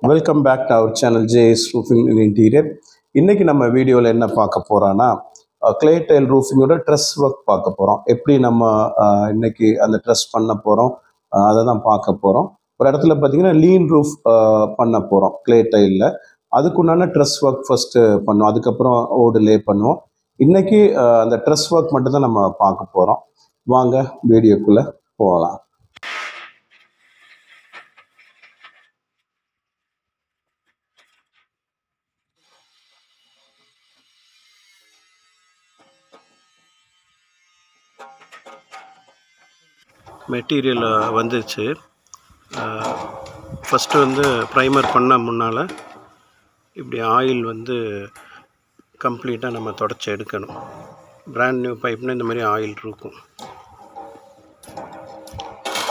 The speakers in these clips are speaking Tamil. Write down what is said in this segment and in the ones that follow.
Welcome back to our channel JS Roofing in Interior. இன்றைக்கி நம்ம வீடியோவில் என்ன பார்க்க போகிறோன்னா கிளே டைல் ரூஃபிங்கோட ட்ரெஸ் ஒர்க் பார்க்க போகிறோம். எப்படி நம்ம இன்னைக்கு அந்த ட்ரெஸ் பண்ண போகிறோம் அதை தான் பார்க்க போகிறோம். ஒரு இடத்துல பார்த்தீங்கன்னா லீன் ரூஃப் பண்ண போகிறோம் கிளே டைலில். அதுக்குண்டான ட்ரெஸ் ஒர்க் ஃபஸ்ட்டு பண்ணுவோம், அதுக்கப்புறம் ஓடு லே பண்ணுவோம். இன்றைக்கி அந்த ட்ரெஸ் ஒர்க் மட்டும்தான் நம்ம பார்க்க போகிறோம். வாங்க வீடியோக்குள்ளே போகலாம். மெட்டீரியல் வந்துருச்சு. ஃபஸ்ட்டு வந்து ப்ரைமர் பண்ண முன்னால் இப்படி ஆயில் வந்து கம்ப்ளீட்டாக நம்ம தொடச்சி எடுக்கணும். பிராண்ட் நியூ பைப்னு இந்த மாதிரி ஆயில் இருக்கும்.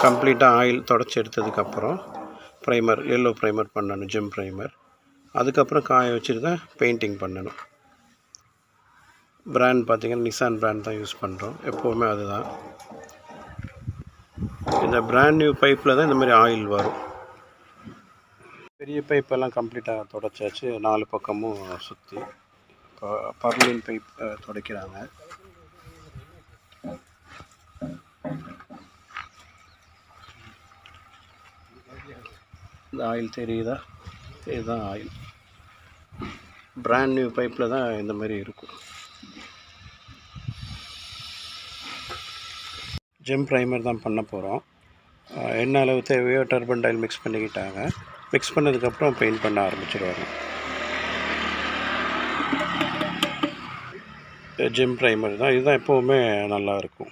கம்ப்ளீட்டாக ஆயில் தொடச்சி எடுத்ததுக்கப்புறம் ப்ரைமர், எல்லோ ப்ரைமர் பண்ணணும், ஜிம் ப்ரைமர். அதுக்கப்புறம் காய வச்சுட்டு தான் பெயிண்டிங் பண்ணணும். பிராண்ட் பார்த்திங்கன்னா நிசான் பிராண்ட் தான் யூஸ் பண்ணுறோம், எப்போவுமே அதுதான். இந்த பிராண்ட் நியூ பைப்பில் தான் இந்த மாதிரி ஆயில் வரும். பெரிய பைப்பெல்லாம் கம்ப்ளீட்டாக துடைச்சாச்சு, 4 பக்கமும் சுற்றி. இப்போ பர்லின் பைப் துடைக்கிறாங்க. இந்த ஆயில் தெரியுதா? இதுதான் ஆயில். பிராண்ட் நியூ பைப்பில் தான் இந்த மாதிரி இருக்கும். ஜிம் ப்ரைமர் தான் பண்ண போகிறோம். என்ன அளவு தேவையோ டர்பன்டைல் மிக்ஸ் பண்ணிக்கிட்டாங்க. மிக்ஸ் பண்ணதுக்கப்புறம் பெயிண்ட் பண்ண ஆரம்பிச்சிடுவாங்க. ஜிம் ப்ரைமர் தான், இதுதான் எப்போவுமே நல்லாயிருக்கும்.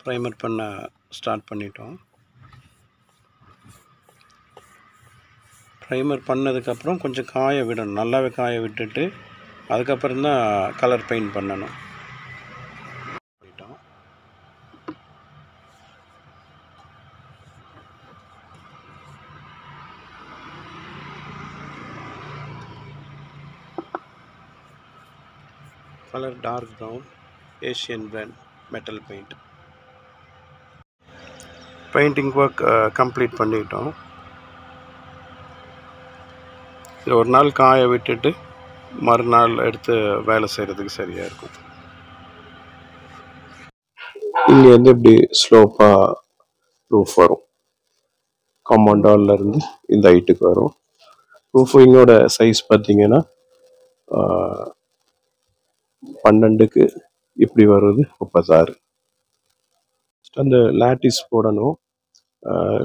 ப்ரைமர் பண்ண ஸ்டார்ட் பண்ணிட்டோம். ப்ரைமர் பண்ணதுக்கப்புறம் கொஞ்சம் காய விடணும், நல்லாவே காய விட்டுட்டு அதுக்கப்புறம் தான் கலர் பெயிண்ட் பண்ணணும். Colour dark brown, Asian brand metal paint. Painting work complete பண்ணிட்டோம். இதில் ஒரு நாள் காய விட்டுட்டு மறுநாள் எடுத்து வேலை செய்கிறதுக்கு சரியாக இருக்கும். இங்கே வந்து இப்படி ஸ்லோப்பாக ரூஃப் வரும். காம்பவுண்ட் வால்லேருந்து இந்த ஹைட்டுக்கு வரும். ரூஃபிங்கோட சைஸ் பார்த்தீங்கன்னா 12க்கு இப்படி வருது 36. அந்த லாட்டிஸ் போடணும்.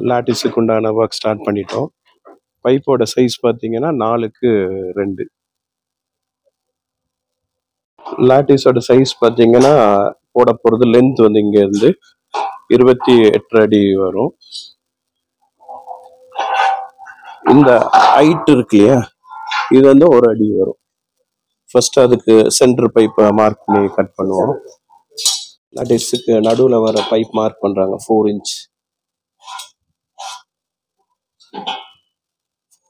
லாட்டிஸுக்கு உண்டான ஒர்க் ஸ்டார்ட் பண்ணிட்டோம். பைப்போட சைஸ் பார்த்தீங்கன்னா 4க்கு 2. லாட்டிஸோட சைஸ் பார்த்தீங்கன்னா போட போகிறது லென்த் வந்து இங்கேருந்து 28 அடி வரும். இந்த ஹைட் இருக்கு இல்லையா, இது வந்து 1 அடி வரும். ஃபர்ஸ்ட் அதுக்கு சென்டர் பைப்பை மார்க் பண்ணி கட் பண்ணுவோம். லாட்டிஸுக்கு நடுவில் வர பைப் மார்க் பண்ணுறாங்க 4 இன்ச்.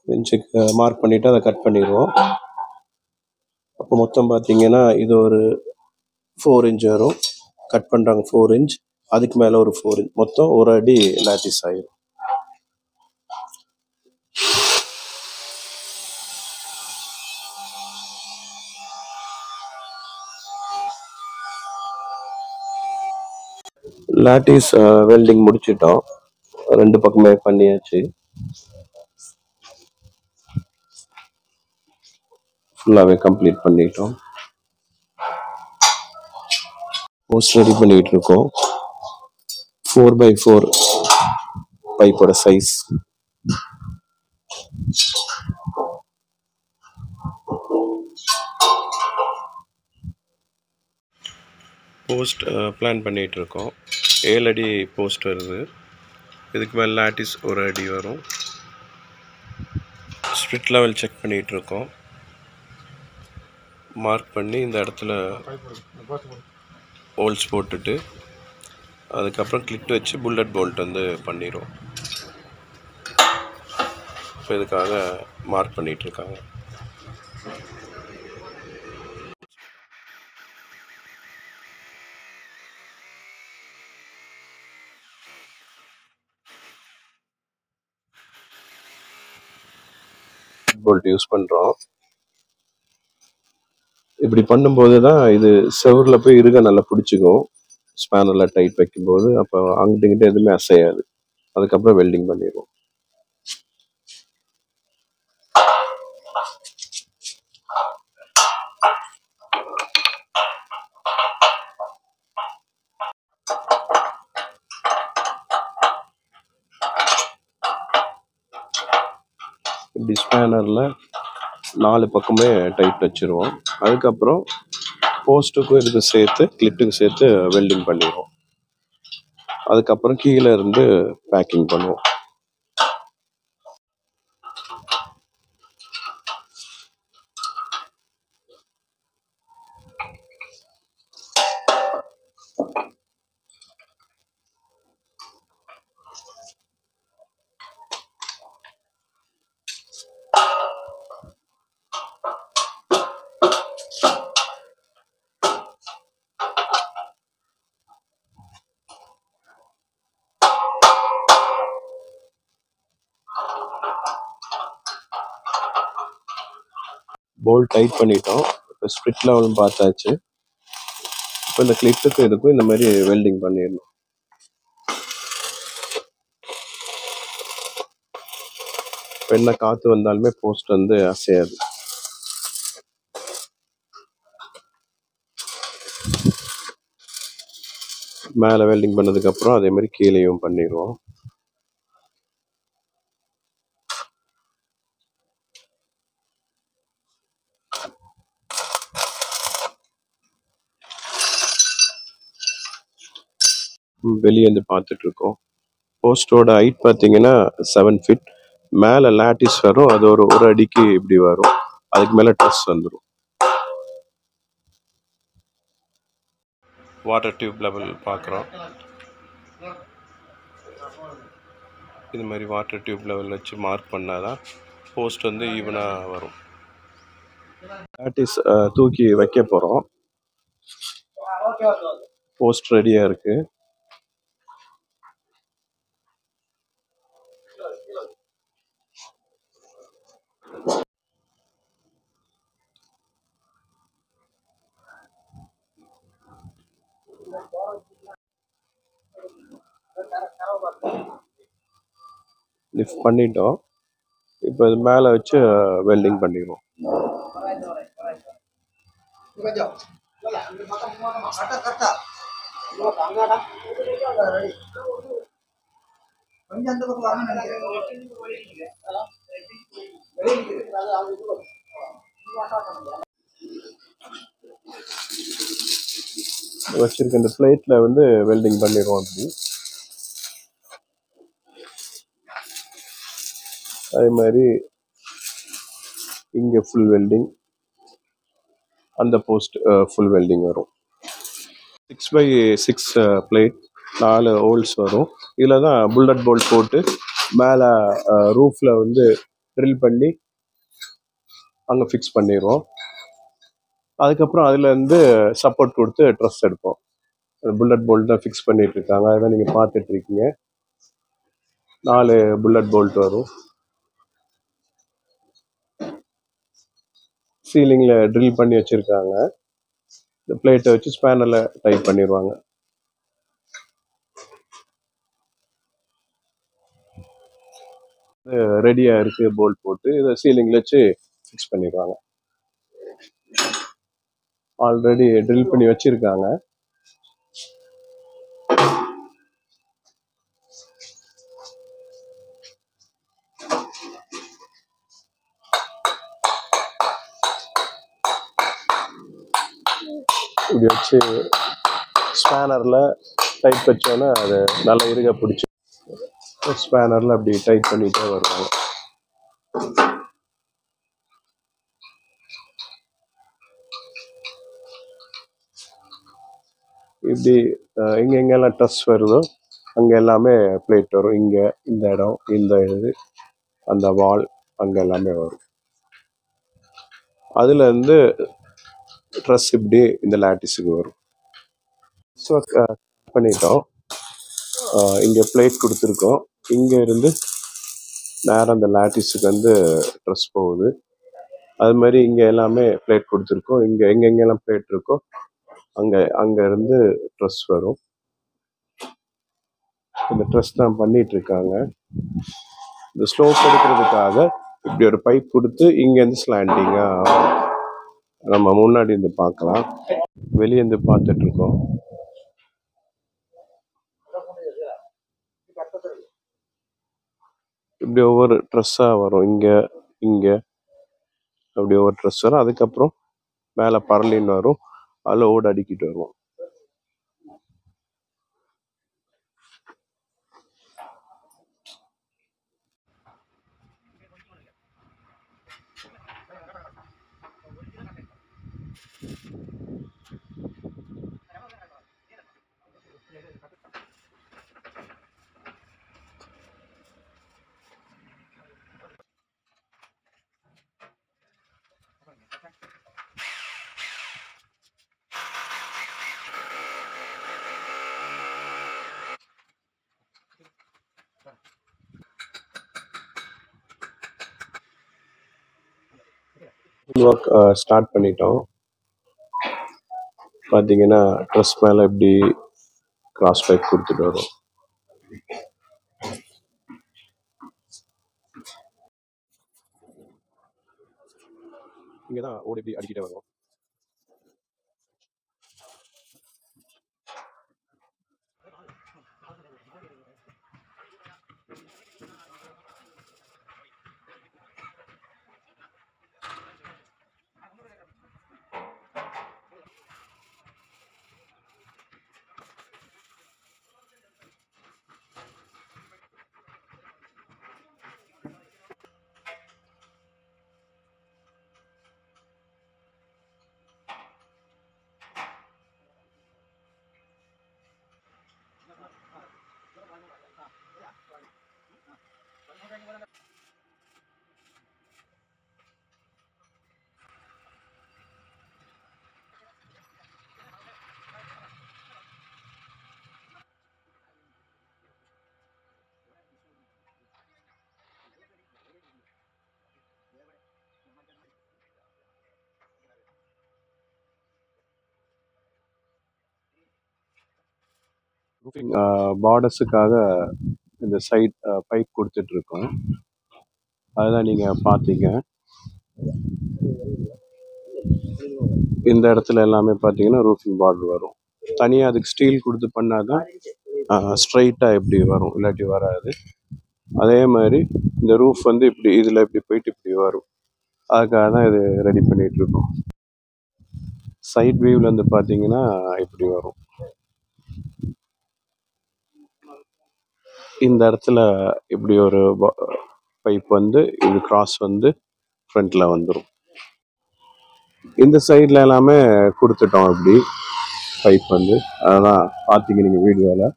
இன்ச்சுக்கு மார்க் பண்ணிவிட்டு அதை கட் பண்ணிடுவோம். அப்போ மொத்தம் பார்த்தீங்கன்னா இது ஒரு 4 இன்ச் வரும். கட் பண்ணுறாங்க 4 இன்ச், அதுக்கு மேலே ஒரு 4 இன்ச், மொத்தம் 1 அடி லாட்டிஸ் ஆயிடும். லாட்டிஸ் வெல்டிங் முடிச்சிட்டோம், 2 பக்கமே பண்ணியாச்சு. ஃபுல்லாகவே கம்ப்ளீட் பண்ணிட்டோம். போஸ்ட் ரெடி பண்ணிட்டு இருக்கோம். 4x4 பைப்போட size. போஸ்ட் பிளான் பண்ணிகிட்டு இருக்கோம். 7 அடி போஸ்ட் வருது. இதுக்கு மேலே லாட்டிஸ் 1 அடி வரும். ஸ்பிரிட் லெவல் செக் பண்ணிகிட்டு இருக்கோம். மார்க் பண்ணி இந்த இடத்துல ஹோல்ஸ் போட்டுட்டு அதுக்கப்புறம் கிளிட் வச்சு புல்லட் போல்ட் வந்து பண்ணிடுவோம். இப்போ இதுக்காக மார்க் பண்ணிகிட்ருக்காங்க. புல்லட் போல்ட் யூஸ் பண்ணுறோம். இப்படி பண்ணும்போது தான் இது செவரில் போய் இருக நல்லா பிடிச்சிக்கும். ஸ்பேனரில் டைட் வைக்கும்போது அப்போ அங்கிட்ட இங்கிட்ட எதுவுமே அசையாது. அதுக்கப்புறம் வெல்டிங் பண்ணிடுவோம். இப்படி ஸ்பேனரில் 4 பக்கமே டைட் வச்சுருவோம். அதுக்கப்புறம் போஸ்ட்டுக்கும் இதுக்கு சேர்த்து கிளிட்டுக்கு சேர்த்து வெல்டிங் பண்ணிடுவோம். அதுக்கப்புறம் கீழே இருந்து பேக்கிங் பண்ணுவோம். போல்ட் டைட் பண்ணிட்டோம். இப்போ ஸ்பிரிட் லெவலும் பார்த்தாச்சு. இப்போ இந்த கிளிட்டுக்கும் இதுக்கும் இந்த மாதிரி வெல்டிங் பண்ணிடணும். இப்போ என்ன காற்று வந்தாலுமே போஸ்ட் வந்து அசையாது. மேலே வெல்டிங் பண்ணதுக்கப்புறம் அதே மாதிரி கீழேயும் பண்ணிடுவோம். வெளியே வந்து பார்த்துட்டு இருக்கோம். போஸ்டோட ஹைட் பார்த்தீங்கன்னா 7 ஃபீட். மேலே லாட்டிஸ் வரும். அது ஒரு அடிக்கு இப்படி வரும். அதுக்கு மேலே ட்ரஸ் வந்துடும். வாட்டர் டியூப் லெவல் பார்க்குறோம். இது மாதிரி வாட்டர் டியூப் லெவல் வச்சு மார்க் பண்ணாதான் போஸ்ட் வந்து ஈவனாக வரும். லாட்டிஸ் தூக்கி வைக்க போகிறோம். போஸ்ட் ரெடியாக இருக்குது. லிஃப்ட் பண்ணிட்டோம். இப்போ இது மேலே வச்சு வெல்டிங் பண்ணிடுவோம். வச்சிருக்க இந்த பிளேட்ல வந்து வெல்டிங் பண்ணிடுவோம். அப்படி அதே மாதிரி இங்கே ஃபுல் வெல்டிங், அந்த போஸ்ட் ஃபுல் வெல்டிங் வரும். 6x6 பிளேட், 4 ஹோல்ஸ் வரும். இதில் தான் புல்லட் போல்ட் போட்டு மேலே ரூஃபில் வந்து ட்ரில் பண்ணி அங்கே ஃபிக்ஸ் பண்ணிடுவோம். அதுக்கப்புறம் அதுலேருந்து சப்போர்ட் கொடுத்து ட்ரஸ் எடுப்போம். புல்லட் போல்ட் தான் ஃபிக்ஸ் பண்ணிட்டு இருக்காங்க. அதான் நீங்கள் பார்த்துட்டு இருக்கீங்க. 4 புல்லட் போல்ட் வரும். சீலிங்கில் ட்ரில் பண்ணி வச்சுருக்காங்க. இந்த பிளேட்டை வச்சு ஸ்பேனரில் டைட் பண்ணிடுவாங்க. ரெடியாக இருக்குது போல்ட் போட்டு. இதை சீலிங்கில் வச்சு ஃபிக்ஸ் பண்ணிடுவாங்க. ஆல்ரெடி ட்ரில் பண்ணி வச்சுருக்காங்க. இப்படி வச்சு ஸ்பேனரில் டைட் வச்சோன்னா அது நல்லா இருக பிடிச்சி ஸ்பேனரில் அப்படி டைட் பண்ணிகிட்டே வருவாங்க. இப்படி எங்கெங்கெல்லாம் ட்ரஸ் வருதோ அங்கே எல்லாமே பிளேட் வரும். இங்கே இந்த இடம், இந்த இது, அந்த வால், அங்கே எல்லாமே வரும். அதுலேருந்து ட்ரஸ் இப்படி இந்த லாட்டிஸுக்கு வரும். ஸோ பண்ணிட்டோம். இங்கே பிளேட் கொடுத்துருக்கோம். இங்கே இருந்து நேரம் அந்த லாட்டிஸுக்கு வந்து ட்ரெஸ் போகுது. அது மாதிரி இங்கே எல்லாமே பிளேட் கொடுத்துருக்கோம். இங்கே எங்கெங்கெல்லாம் பிளேட் இருக்கோ அங்கே இருந்து ட்ரெஸ் வரும். இந்த ட்ரெஸ் தான் பண்ணிட்டு இருக்காங்க. இந்த ஸ்லோப் எடுக்கிறதுக்காக இப்படி ஒரு பைப் கொடுத்து இங்கேருந்து ஸ்லாண்டிங்காக நம்ம முன்னாடி இருந்து பார்க்கலாம். வெளியே இருந்து பார்த்துட்டு இருக்கோம். இப்படி ஒவ்வொரு ட்ரெஸ்ஸாக வரும். இங்கே அப்படி ஒவ்வொரு ட்ரெஸ் வரும். அதுக்கப்புறம் மேலே பரலின் வரும். அதில் ஓடு அடிக்கிட்டு வருவோம். ஒர்க் ஸ்டார்ட் பண்ணிட்டோம். பார்த்தீங்கன்னா ட்ரெஸ் மேலே இப்படி கிராஸ் பைப் கொடுத்துட்டு வரும். இங்கே தான் ஓடி இப்படி அடிக்கிட்டே வரும். ரூஃபிங் பார்டர்ஸுக்காக இந்த சைட் பைப் கொடுத்துட்டு இருக்கோம். அதுதான் நீங்கள் பார்த்தீங்க. இந்த இடத்துல எல்லாமே பார்த்தீங்கன்னா ரூஃபிங் பார்டர் வரும். தனியாக அதுக்கு ஸ்டீல் கொடுத்து பண்ணாதான் ஸ்ட்ரைட்டாக இப்படி வரும், இல்லாட்டி வராது. அதே மாதிரி இந்த ரூஃப் வந்து இப்படி இதில் இப்படி போயிட்டு இப்படி வரும். அதுக்காக தான் இது ரெடி பண்ணிட்டு இருக்கோம். சைட் வியூவில் வந்து பார்த்தீங்கன்னா இப்படி வரும். இந்த இடத்துல இப்படி ஒரு பைப் வந்து இது கிராஸ் வந்து ஃப்ரண்ட்ல வந்துடும். இந்த சைடில் எல்லாமே கொடுத்துட்டோம் இப்படி பைப் வந்து, அதெல்லாம் பார்த்தீங்க நீங்கள் வீடியோவில்.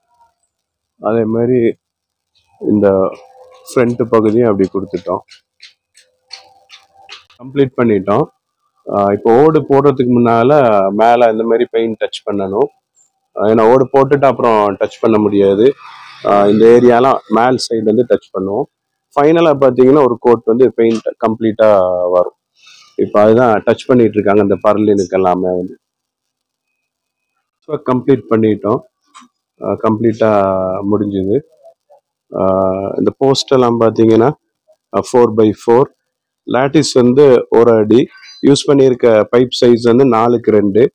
அதே மாதிரி இந்த ஃப்ரண்ட் பகுதியும் அப்படி கொடுத்துட்டோம். கம்ப்ளீட் பண்ணிட்டோம். இப்போ ஓடு போடுறதுக்கு முன்னால் மேலே இந்த மாதிரி பெயிண்ட் டச் பண்ணணும். ஏன்னா ஓடு போட்டுட்டு அப்புறம் டச் பண்ண முடியாது. இந்த ஏரியாலாம் மேல் சைடு வந்து டச் பண்ணுவோம். ஃபைனலாக பார்த்தீங்கன்னா ஒரு கோட் வந்து பெயிண்ட் கம்ப்ளீட்டாக வரும். இப்போ அதுதான் டச் பண்ணிட்டு இருக்காங்க அந்த பர்லினுக்கு எல்லாமே வந்து. ஸோ கம்ப்ளீட் பண்ணிட்டோம். கம்ப்ளீட்டாக முடிஞ்சுது. இந்த போஸ்டெல்லாம் பார்த்தீங்கன்னா 4x4 லாட்டிஸ் வந்து 1 அடி. யூஸ் பண்ணியிருக்க பைப் சைஸ் வந்து 4x2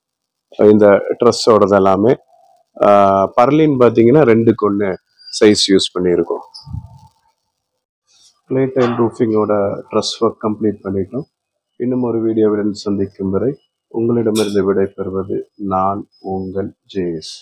இந்த ட்ரெஸ்ஸோடது எல்லாமே. பர்லின் பார்த்தீங்கன்னா 2x1 சைஸ் யூஸ் பண்ணியிருக்கோம். பிளேட் டைல் ரூஃபிங்கோட ட்ரெஸ் ஒர்க் கம்ப்ளீட் பண்ணிட்டோம். இன்னும் ஒரு வீடியோவில் சந்திக்கும் வரை உங்களிடமிருந்து விடைபெறுவது நான் உங்கள் ஜேஎஸ்.